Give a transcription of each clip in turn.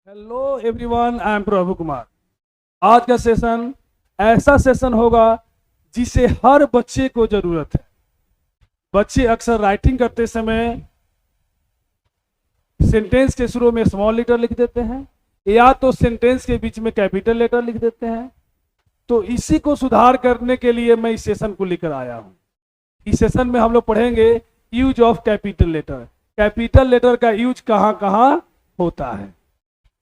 Hello everyone, I am प्रभु कुमार। आज का session ऐसा सेशन होगा जिसे हर बच्चे को जरूरत है। बच्चे अक्सर राइटिंग करते समय सेंटेंस के शुरू में स्मॉल लेटर लिख देते हैं या तो सेंटेंस के बीच में कैपिटल लेटर लिख देते हैं। तो इसी को सुधार करने के लिए मैं इस सेशन को लेकर आया हूं। इस सेशन में हम लोग पढ़ेंगे use of capital letter. Capital letter का यूज कहाँ कहाँ होता है।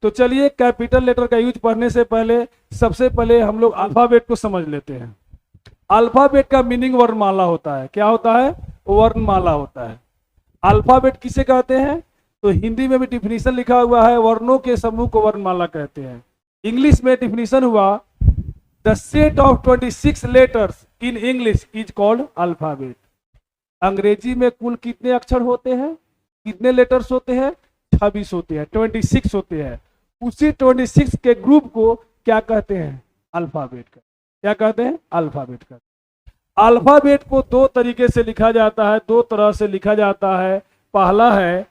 तो चलिए, कैपिटल लेटर का यूज पढ़ने से पहले सबसे पहले हम लोग अल्फाबेट को समझ लेते हैं। अल्फाबेट का मीनिंग वर्णमाला होता है। क्या होता है? वर्णमाला होता है। अल्फाबेट किसे कहते हैं? तो हिंदी में भी डिफिनीशन लिखा हुआ है, वर्णों के समूह को वर्णमाला कहते हैं। इंग्लिश में डिफिनीशन हुआ, the set of 26 letters in English is called alphabet. अंग्रेजी में कुल कितने अक्षर होते हैं, कितने लेटर्स होते हैं? 26 होते हैं, 26 होते हैं। उसी 26 के ग्रुप को क्या कहते हैं? अल्फाबेट का। क्या कहते हैं? अल्फाबेट का। अल्फाबेट को दो तरीके से लिखा जाता है, दो तरह से लिखा जाता है। पहला है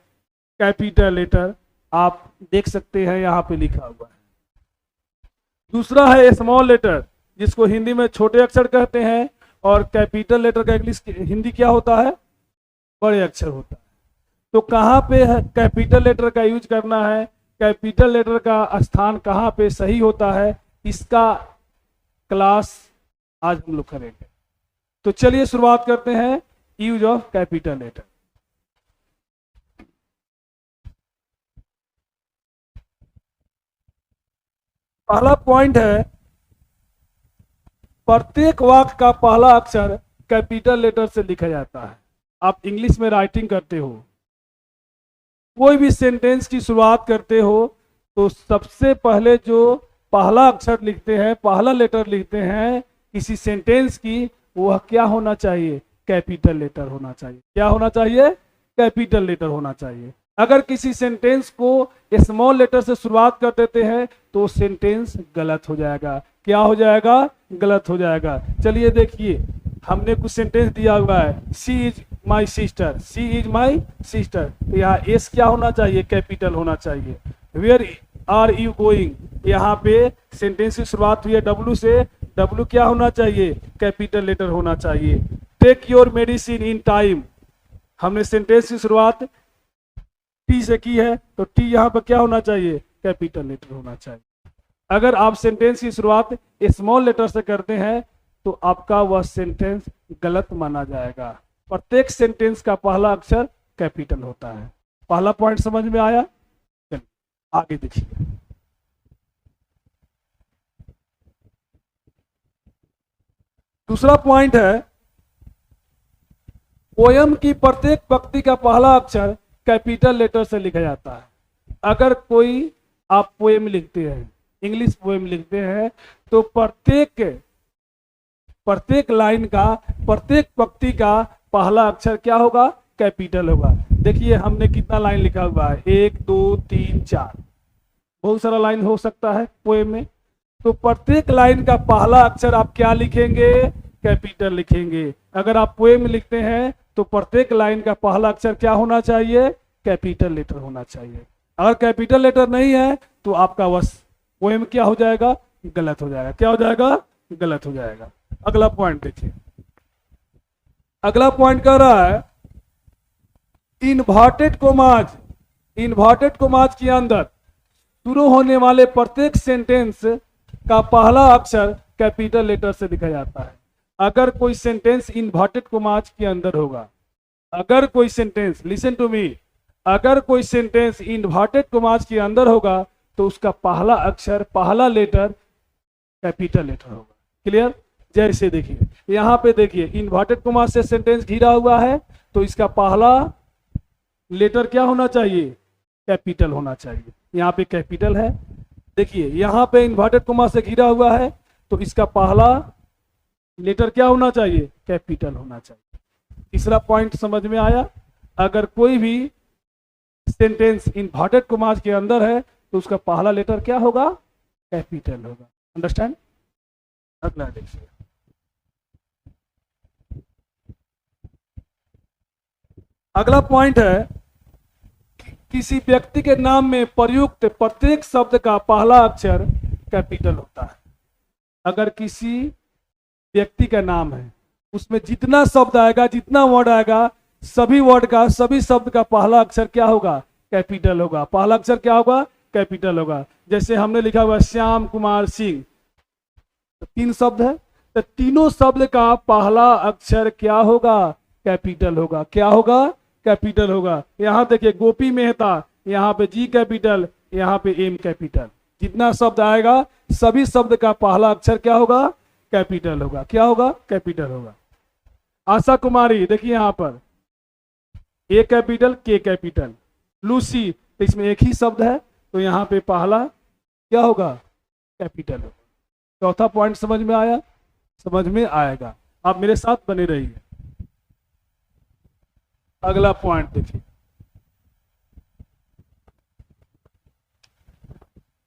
कैपिटल लेटर, आप देख सकते हैं यहाँ पे लिखा हुआ है। दूसरा है स्मॉल लेटर, जिसको हिंदी में छोटे अक्षर कहते हैं। और कैपिटल लेटर का इंग्लिश हिंदी क्या होता है? बड़े अक्षर होता है। तो कहाँ पे कैपिटल लेटर का यूज करना है, कैपिटल लेटर का स्थान कहाँ पे सही होता है, इसका क्लास आज हम लोग करेंगे। तो चलिए शुरुआत करते हैं यूज ऑफ कैपिटल लेटर। पहला पॉइंट है, प्रत्येक वाक्य का पहला अक्षर कैपिटल लेटर से लिखा जाता है। आप इंग्लिश में राइटिंग करते हो, कोई भी सेंटेंस की शुरुआत करते हो, तो सबसे पहले जो पहला अक्षर लिखते हैं, पहला लेटर लिखते हैं किसी सेंटेंस की, वह क्या होना चाहिए? कैपिटल लेटर होना चाहिए। क्या होना चाहिए? कैपिटल लेटर होना चाहिए। अगर किसी सेंटेंस को स्मॉल लेटर से शुरुआत कर देते हैं तो सेंटेंस गलत हो जाएगा। क्या हो जाएगा? गलत हो जाएगा। चलिए देखिए, हमने कुछ सेंटेंस दिया हुआ है, she is my sister, she is my sister. तो यहाँ एस क्या होना चाहिए? कैपिटल होना चाहिए। वेयर आर यू गोइंग, यहाँ पे सेंटेंस की शुरुआत हुई है डब्ल्यू से, डब्ल्यू क्या होना चाहिए? कैपिटल लेटर होना चाहिए। Take your medicine in time, हमने सेंटेंस की शुरुआत टी से की है, तो टी यहाँ पर क्या होना चाहिए? कैपिटल लेटर होना चाहिए। अगर आप सेंटेंस की शुरुआत स्मॉल लेटर से करते हैं तो आपका वह सेंटेंस गलत माना जाएगा। प्रत्येक सेंटेंस का पहला अक्षर कैपिटल होता है। पहला पॉइंट समझ में आया? चलिए आगे देखिए। दूसरा पॉइंट है, पोयम की प्रत्येक पंक्ति का पहला अक्षर कैपिटल लेटर से लिखा जाता है। अगर कोई आप पोएम लिखते हैं, इंग्लिश पोएम लिखते हैं, तो प्रत्येक लाइन का, प्रत्येक पंक्ति का पहला अक्षर क्या होगा? कैपिटल होगा। देखिए हमने कितना लाइन लिखा हुआ है, 1 2 3 4, बहुत सारा लाइन हो सकता है पोएम में। तो प्रत्येक लाइन का पहला अक्षर आप क्या लिखेंगे? कैपिटल लिखेंगे। अगर आप पोएम लिखते हैं तो प्रत्येक लाइन का पहला अक्षर क्या होना चाहिए? कैपिटल लेटर होना चाहिए। अगर कैपिटल लेटर नहीं है तो आपका बस पोएम क्या हो जाएगा? गलत हो जाएगा। क्या हो जाएगा? गलत हो जाएगा। अगला पॉइंट देखिए। अगला पॉइंट कह रहा है, इन्वर्टेड कोमाज, इन्वर्टेड कोमाज के अंदर शुरू होने वाले प्रत्येक सेंटेंस का पहला अक्षर कैपिटल लेटर से लिखा जाता है। अगर कोई सेंटेंस इन्वर्टेड कोमाज के अंदर होगा, अगर कोई सेंटेंस, लिसन टू मी, अगर कोई सेंटेंस इन्वर्टेड कोमाज के अंदर होगा तो उसका पहला अक्षर, पहला लेटर कैपिटल लेटर होगा। क्लियर? जैसे देखिए यहाँ पे देखिए, इन्वर्टेड कोमाज से सेंटेंस घिरा हुआ है, तो इसका पहला लेटर क्या होना चाहिए? कैपिटल होना चाहिए। यहाँ पे कैपिटल है। देखिए यहाँ पे इन्वर्टेड कोमा से घिरा हुआ है, तो इसका पहला लेटर क्या होना चाहिए? कैपिटल होना चाहिए। तीसरा पॉइंट समझ में आया? अगर कोई भी सेंटेंस इन्वर्टेड कोमास के अंदर है तो उसका पहला लेटर क्या होगा? कैपिटल होगा। अंडरस्टैंड? अगला देखिए। अगला पॉइंट है, किसी व्यक्ति के नाम में प्रयुक्त प्रत्येक शब्द का पहला अक्षर कैपिटल होता है। अगर किसी व्यक्ति का नाम है, उसमें जितना शब्द आएगा, जितना वर्ड आएगा, सभी वर्ड का, सभी शब्द का पहला अक्षर क्या होगा? कैपिटल होगा। पहला अक्षर क्या होगा? कैपिटल होगा। जैसे हमने लिखा हुआ श्याम कुमार सिंह, तो 3 शब्द है, तो तीनों शब्द का पहला अक्षर क्या होगा? कैपिटल होगा। क्या होगा? कैपिटल होगा। यहाँ देखिए गोपी मेहता, यहाँ पे जी कैपिटल, यहाँ पे एम कैपिटल। जितना शब्द आएगा सभी शब्द का पहला अक्षर क्या होगा? कैपिटल होगा। क्या होगा? कैपिटल होगा। आशा कुमारी, देखिए यहाँ पर ए कैपिटल, के कैपिटल। लूसी, तो इसमें एक ही शब्द है, तो यहाँ पे पहला क्या होगा? कैपिटल होगा। चौथा पॉइंट समझ में आया? समझ में आएगा। आप मेरे साथ बने रहिए। अगला पॉइंट देखिए।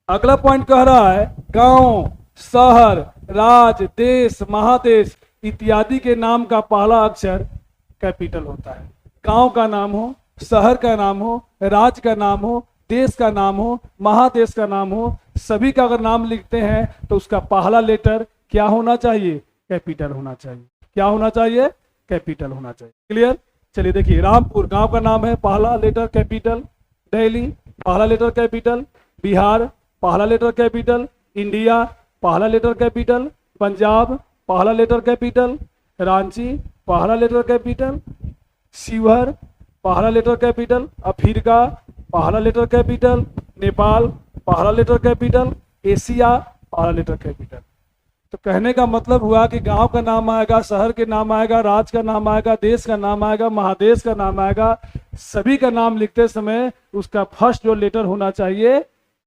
अगला पॉइंट कह रहा है गांव, शहर, राज्य, देश, महादेश इत्यादि के नाम का पहला अक्षर कैपिटल होता है। गांव का नाम हो, शहर का नाम हो, राज्य का नाम हो, देश का नाम हो, महादेश का नाम हो, सभी का अगर नाम लिखते हैं तो उसका पहला लेटर क्या होना चाहिए? कैपिटल होना चाहिए। क्या होना चाहिए? कैपिटल होना चाहिए। क्लियर? चलिए देखिए, रामपुर गांव का नाम है, पहला लेटर कैपिटल। दिल्ली पहला लेटर कैपिटल। बिहार पहला लेटर कैपिटल। इंडिया पहला लेटर कैपिटल। पंजाब पहला लेटर कैपिटल। रांची पहला लेटर कैपिटल। शिवहर पहला लेटर कैपिटल। अफ्रीका पहला लेटर कैपिटल। नेपाल पहला लेटर कैपिटल। एशिया पहला लेटर कैपिटल। तो कहने का मतलब हुआ कि गांव का नाम आएगा, शहर के नाम आएगा, राज्य का नाम आएगा, देश का नाम आएगा, महादेश का नाम आएगा, सभी का नाम लिखते समय उसका फर्स्ट जो लेटर होना चाहिए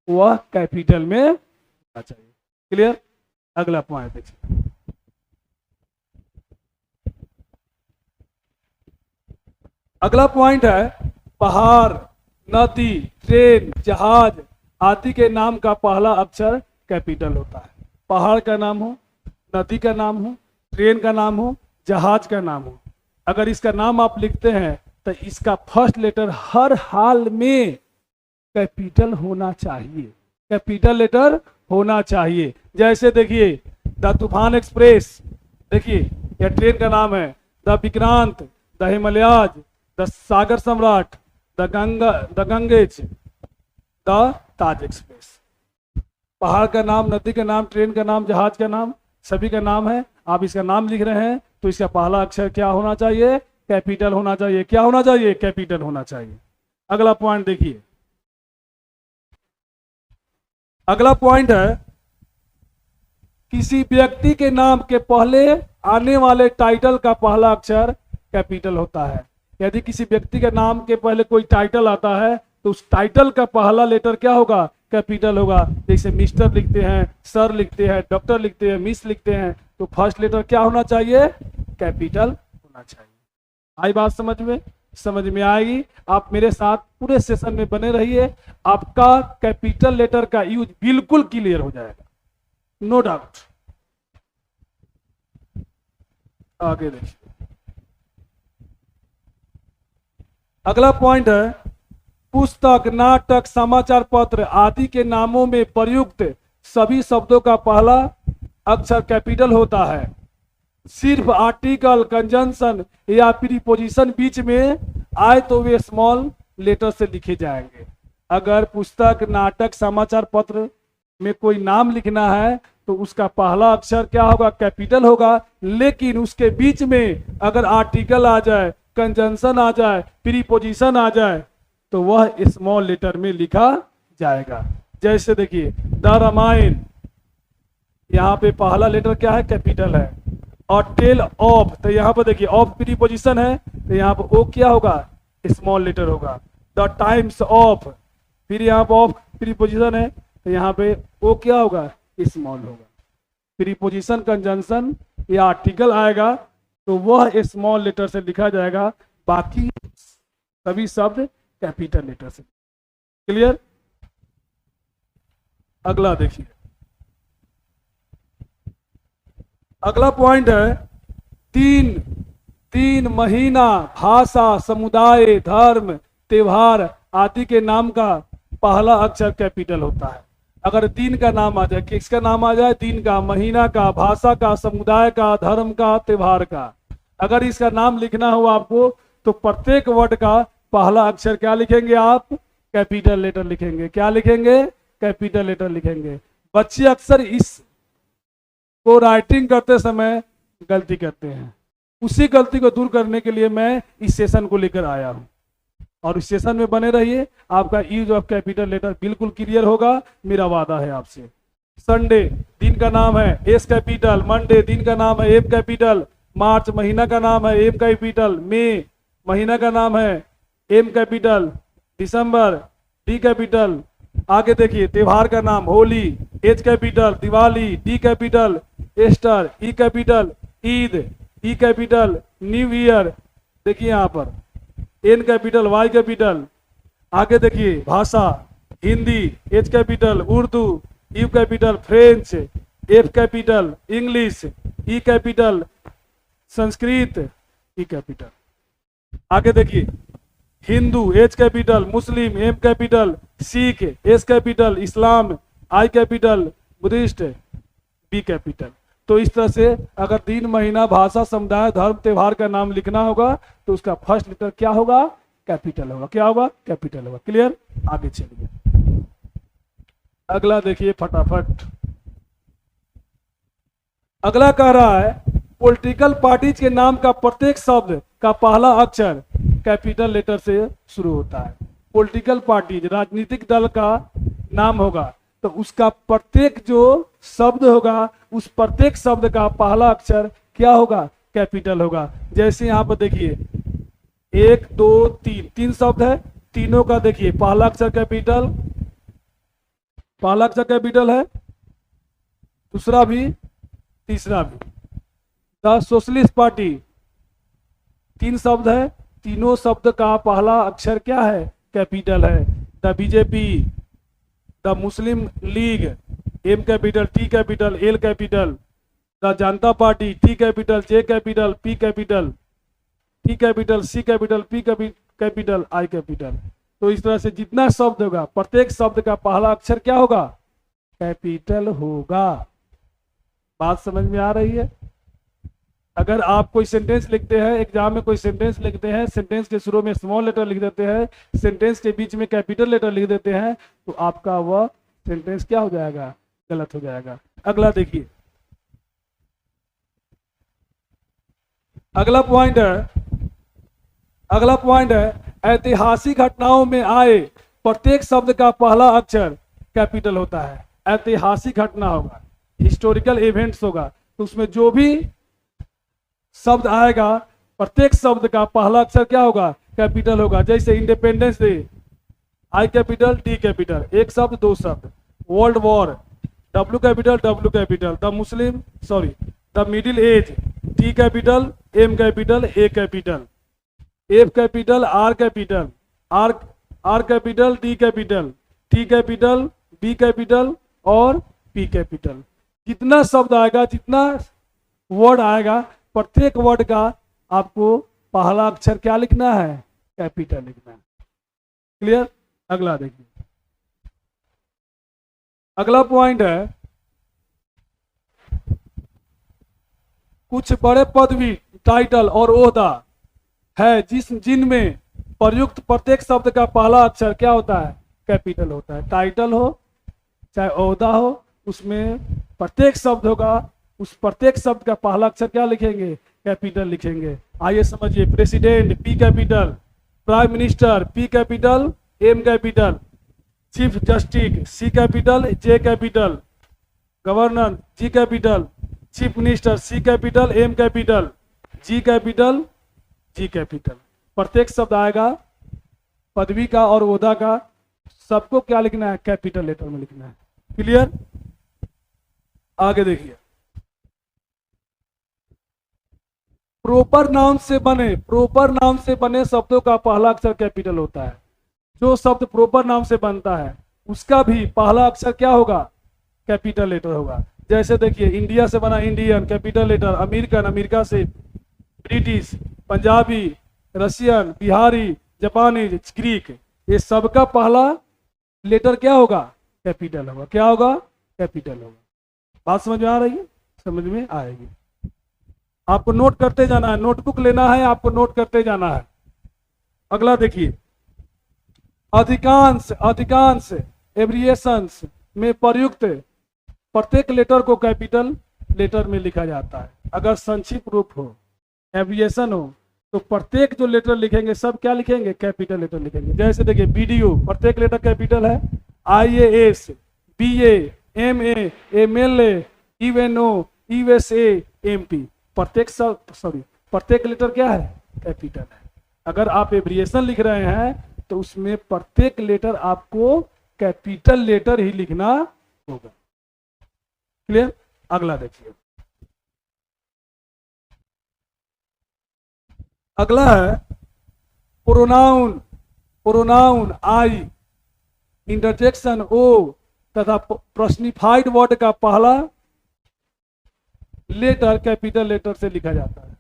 वह कैपिटल में होना चाहिए। क्लियर? अगला पॉइंट देखिए। अगला पॉइंट है पहाड़, नदी, ट्रेन, जहाज आदि के नाम का पहला अक्षर कैपिटल होता है। पहाड़ का नाम हो, नदी का नाम हो, ट्रेन का नाम हो, जहाज का नाम हो, अगर इसका नाम आप लिखते हैं तो इसका फर्स्ट लेटर हर हाल में कैपिटल होना चाहिए। कैपिटल लेटर होना चाहिए। जैसे देखिए द तूफान एक्सप्रेस, देखिए यह ट्रेन का नाम है। The Vikrant, the Himalayas, the Sagar Samrat, the Ganges, the Taj Express. पहाड़ का नाम, नदी का नाम, ट्रेन का नाम, जहाज का नाम, सभी का नाम है। आप इसका नाम लिख रहे हैं तो इसका पहला अक्षर क्या होना चाहिए? कैपिटल होना चाहिए। क्या होना चाहिए? कैपिटल होना चाहिए। अगला पॉइंट देखिए। अगला पॉइंट है किसी व्यक्ति के नाम के पहले आने वाले टाइटल का पहला अक्षर कैपिटल होता है। यदि किसी व्यक्ति के नाम के पहले कोई टाइटल आता है तो उस टाइटल का पहला लेटर क्या होगा? कैपिटल होगा। जैसे मिस्टर लिखते हैं, सर लिखते हैं, डॉक्टर लिखते हैं, मिस लिखते हैं, तो फर्स्ट लेटर क्या होना चाहिए? कैपिटल होना चाहिए। आई बात समझ में? समझ में आएगी। आप मेरे साथ पूरे सेशन में बने रहिए, आपका कैपिटल लेटर का यूज बिल्कुल क्लियर हो जाएगा, नो डाउट। आगे देखिए। अगला पॉइंट है पुस्तक, नाटक, समाचार पत्र आदि के नामों में प्रयुक्त सभी शब्दों का पहला अक्षर कैपिटल होता है। सिर्फ आर्टिकल, कंजंक्शन या प्रीपोजिशन बीच में आए तो वे स्मॉल लेटर से लिखे जाएंगे। अगर पुस्तक, नाटक, समाचार पत्र में कोई नाम लिखना है तो उसका पहला अक्षर क्या होगा? कैपिटल होगा। लेकिन उसके बीच में अगर आर्टिकल आ जाए, कंजंक्शन आ जाए, प्रीपोजिशन आ जाए तो वह स्मॉल लेटर में लिखा जाएगा। जैसे देखिए द रामायण, यहाँ पे पहला लेटर क्या है? कैपिटल है। और टेल ऑफ, तो यहाँ पर देखिए ऑफ प्रीपोजिशन है तो यहाँ पर ओ क्या होगा? स्मॉल लेटर होगा। द टाइम्स ऑफ, फिर यहाँ पर ऑफ प्रीपोजिशन है तो यहाँ पे ओ क्या होगा? स्मॉल होगा। प्रीपोजिशन, कंजंक्शन या आर्टिकल आएगा तो वह स्मॉल लेटर से लिखा जाएगा, बाकी सभी शब्द कैपिटल लेटर से। क्लियर? अगला देखिए। अगला पॉइंट है तीन महीना, भाषा, समुदाय, धर्म, त्योहार आदि के नाम का पहला अक्षर कैपिटल होता है। अगर दिन का नाम आ जाए, किसका नाम आ जाए, दिन का, महीना का, भाषा का, समुदाय का, धर्म का, त्योहार का, अगर इसका नाम लिखना हो आपको तो प्रत्येक वर्ड का पहला अक्षर क्या लिखेंगे आप, कैपिटल लेटर लिखेंगे। क्या लिखेंगे, कैपिटल लेटर लिखेंगे। बच्चे अक्सर इस को राइटिंग करते समय गलती करते हैं। उसी गलती को दूर करने के लिए मैं इस सेशन को लेकर आया हूं, और इस सेशन में बने रहिए। आपका यूज ऑफ कैपिटल लेटर बिल्कुल क्लियर होगा, मेरा वादा है आपसे। संडे दिन का नाम है एस कैपिटल, मंडे दिन का नाम है एम कैपिटल, मार्च महीना का नाम है एम कैपिटल, मई महीना का नाम है एम कैपिटल, दिसंबर डी कैपिटल। आगे देखिए, त्योहार का नाम Holi H capital, Diwali D capital, Easter E capital, Eid E capital, new year देखिए यहाँ पर एन कैपिटल वाई कैपिटल। आगे देखिए, भाषा Hindi H capital, Urdu U capital, French F capital, English E capital, Sanskrit E capital. आगे देखिए, Hindu H capital, Muslim M capital, Sikh S capital, Islam I capital, Buddhist B capital. तो इस तरह से अगर दिन महीना भाषा समुदाय धर्म त्योहार का नाम लिखना होगा तो उसका फर्स्ट लेटर क्या होगा, कैपिटल होगा। क्या होगा, कैपिटल होगा। क्लियर, आगे चलिए। अगला देखिए फटाफट। अगला कह रहा है पॉलिटिकल पार्टीज के नाम का प्रत्येक शब्द का पहला अक्षर कैपिटल लेटर से शुरू होता है। पॉलिटिकल पार्टीज राजनीतिक दल का नाम होगा तो उसका प्रत्येक जो शब्द होगा उस प्रत्येक शब्द का पहला अक्षर क्या होगा, कैपिटल होगा। जैसे यहाँ पर देखिए 1 2 3 तीन शब्द है, तीनों का देखिए पहला अक्षर कैपिटल, पहला अक्षर कैपिटल है, दूसरा भी तीसरा भी। द सोशलिस्ट पार्टी तीन शब्द है, तीनों शब्द का पहला अक्षर क्या है, कैपिटल है। The BJP, the Muslim League M capital, T capital, L capital. The Janata Party T capital, J capital, P capital, T capital, C capital, P capital, I capital. तो इस तरह से जितना शब्द होगा प्रत्येक शब्द का पहला अक्षर क्या होगा, कैपिटल होगा। बात समझ में आ रही है। अगर आप कोई सेंटेंस लिखते हैं, एग्जाम में कोई सेंटेंस लिखते हैं, सेंटेंस के शुरू में स्मॉल लेटर लिख देते हैं, सेंटेंस के बीच में कैपिटल लेटर लिख देते हैं, तो आपका वह सेंटेंस क्या हो जाएगा, गलत हो जाएगा। अगला देखिए, अगला पॉइंट है ऐतिहासिक घटनाओं में आए प्रत्येक शब्द का पहला अक्षर कैपिटल होता है। ऐतिहासिक घटना होगा, हिस्टोरिकल इवेंट्स होगा, तो उसमें जो भी शब्द आएगा प्रत्येक शब्द का पहला अक्षर क्या होगा, कैपिटल होगा। जैसे Independence Day I capital, D capital, एक शब्द दो शब्द। World War W capital, the Middle Age T capital, M capital, A capital, F capital, R capital, R capital, D capital, T capital, B capital और P capital. जितना शब्द आएगा, जितना word आएगा, प्रत्येक वर्ड का आपको पहला अक्षर क्या लिखना है, कैपिटल लिखना है। क्लियर। अगला देखिए, अगला पॉइंट है कुछ बड़े पदवी, टाइटल और ओहदा है जिनमें प्रयुक्त प्रत्येक शब्द का पहला अक्षर क्या होता है, कैपिटल होता है। टाइटल हो चाहे ओहदा हो, उसमें प्रत्येक शब्द होगा, उस प्रत्येक शब्द का पहला अक्षर क्या लिखेंगे, कैपिटल लिखेंगे। आइए समझिए, president P capital, prime minister P capital, M capital, chief justice C capital, J capital, governor G capital, chief minister C capital, M capital, G capital, G capital. प्रत्येक शब्द आएगा पदवी का और ओहदा का, सबको क्या लिखना है, कैपिटल लेटर में लिखना है। क्लियर। आगे देखिए, प्रॉपर नाउन से बने शब्दों का पहला अक्षर कैपिटल होता है। जो शब्द प्रॉपर नाउन से बनता है उसका भी पहला अक्षर क्या होगा, कैपिटल लेटर होगा। जैसे देखिए, इंडिया से बना Indian, capital letter. American, America से। British, Punjabi, Russian, Bihari, Japanese, Greek, ये सबका पहला लेटर क्या होगा? कैपिटल होगा। क्या होगा? कैपिटल होगा। बात समझ में आ रही है? समझ में आएगी। आपको नोट करते जाना है, नोटबुक लेना है, आपको नोट करते जाना है। अगला देखिए, अधिकांश एब्रिएशंस में प्रयुक्त प्रत्येक लेटर को कैपिटल लेटर में लिखा जाता है। अगर संक्षिप्त रूप हो, एब्रिएशन हो, तो प्रत्येक जो लेटर लिखेंगे सब क्या लिखेंगे? कैपिटल लेटर लिखेंगे। जैसे देखिए बीडीओ, प्रत्येक लेटर कैपिटल है। IAS, BA, MA, MLA, UNO, USA, MP, प्रत्येक लेटर क्या है? कैपिटल है। अगर आप एब्रिएशन लिख रहे हैं तो उसमें प्रत्येक लेटर आपको कैपिटल लेटर ही लिखना होगा। क्लियर? अगला देखिए, अगला है प्रोनाउन आई, इंटरजेक्शन ओ तथा पर्सनिफाइड वर्ड का पहला लेटर कैपिटल लेटर से लिखा जाता है।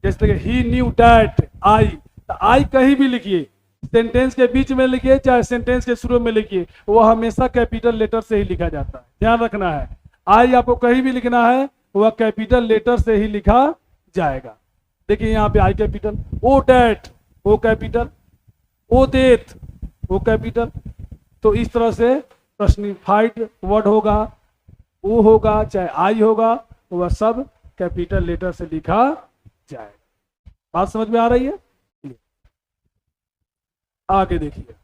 जैसे ही न्यू डैट, आई, तो आई कहीं भी लिखिए, सेंटेंस के बीच में लिखिए चाहे सेंटेंस के शुरू में लिखिए, वह हमेशा कैपिटल लेटर से ही लिखा जाता है। ध्यान रखना है, आई आपको कहीं भी लिखना है वह कैपिटल लेटर से ही लिखा जाएगा। देखिए यहाँ पे I capital, O that O capital, O death O capital. तो इस तरह से पर्सनिफाइड वर्ड होगा, ओ होगा चाहे आई होगा, वह सब कैपिटल लेटर से लिखा जाएगा। बात समझ में आ रही है? आगे देखिए,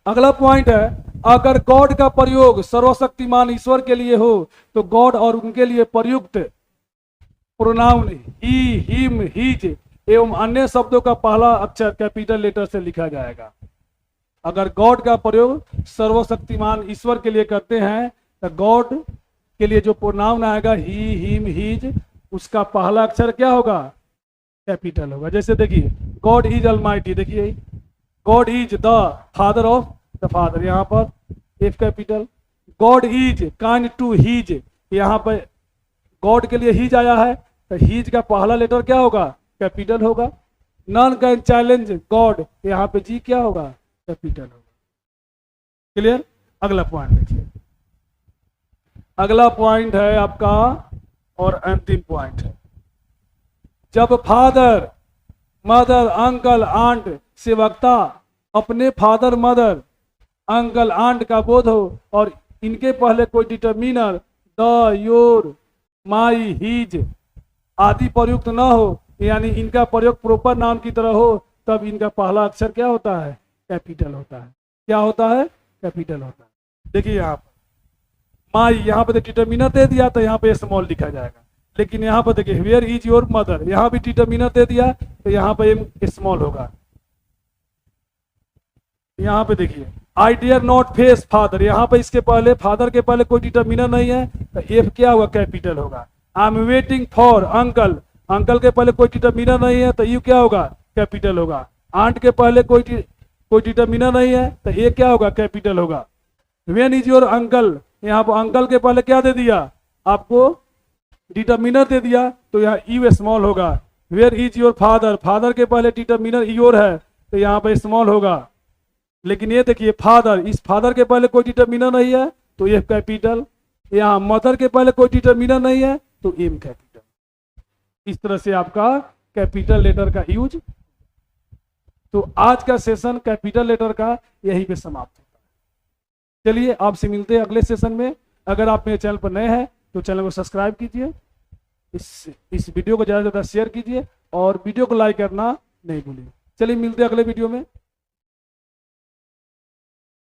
अगला पॉइंट है, अगर गॉड का प्रयोग सर्वशक्तिमान ईश्वर के लिए हो तो गॉड और उनके लिए प्रयुक्त प्रोनाउन ही, हिम, हिज एवं अन्य शब्दों का पहला अक्षर कैपिटल लेटर से लिखा जाएगा। अगर गॉड का प्रयोग सर्वशक्तिमान ईश्वर के लिए करते हैं तो गॉड के लिए जो प्रोनाउन आएगा ही, हिम, हिज, उसका पहला अक्षर क्या होगा? कैपिटल होगा। जैसे देखिए गॉड इज अलमाइटी, देखिए God is the father of the father, यहाँ पर F capital. God is kind to his, यहाँ पर गॉड के लिए हिज आया है तो हिज का पहला लेटर क्या होगा? कैपिटल होगा। नन कैन चैलेंज गॉड, यहाँ पे जी क्या होगा? कैपिटल होगा। क्लियर? अगला पॉइंट देखिए, अगला पॉइंट है आपका और अंतिम पॉइंट है, जब फादर, मदर, अंकल, आंट से वक्ता अपने फादर, मदर, अंकल, आंट का बोध हो और इनके पहले कोई determiner the, your, my, his आदि प्रयुक्त न हो, यानी इनका प्रयोग प्रॉपर नाम की तरह हो, तब इनका पहला अक्षर क्या होता है? कैपिटल होता है। क्या होता है? कैपिटल होता है। देखिए यहाँ पर माई, यहाँ पर डिटर्मिनर दे दिया तो यहाँ पे स्मॉल लिखा जाएगा, लेकिन यहाँ पर देखिए वेयर इज योर मदर, यहाँ भी डिटर्मिनर दे दिया तो यहाँ पे स्मॉल होगा। यहाँ पे देखिए आई डियर नॉट फेस फादर, यहाँ पे इसके पहले फादर के पहले कोई डिटर्मिनर नहीं है तो एफ क्या होगा? कैपिटल होगा। I am waiting for uncle, uncle के पहले कोई डिटर्मिनर नहीं है तो यू क्या होगा? कैपिटल होगा। आंट के पहले कोई डिटर्मिनर नहीं है तो ये क्या होगा? कैपिटल होगा। व्हेन इज योर अंकल, यहाँ पर अंकल के पहले क्या दे दिया? आपको डिटर्मिनर दे दिया तो यहाँ यू स्मॉल होगा। Where is your father, father के पहले डिटर्मिनर योर है तो यहाँ पे स्मॉल होगा। लेकिन ये देखिए फादर, इस फादर के पहले कोई डिटर्मिनर नहीं है तो ये कैपिटल, यहाँ मदर के पहले कोई डिटर्मिनर नहीं है तो एम कैपिटल। इस तरह से आपका कैपिटल लेटर का यूज। तो आज का सेशन कैपिटल लेटर का यहीं पे समाप्त होता है। चलिए आपसे मिलते हैं अगले सेशन में। अगर आप मेरे चैनल पर नए हैं तो चैनल को सब्सक्राइब कीजिए, इस वीडियो को ज़्यादा से ज़्यादा शेयर कीजिए और वीडियो को लाइक करना नहीं भूलिए। चलिए मिलते हैं अगले वीडियो में।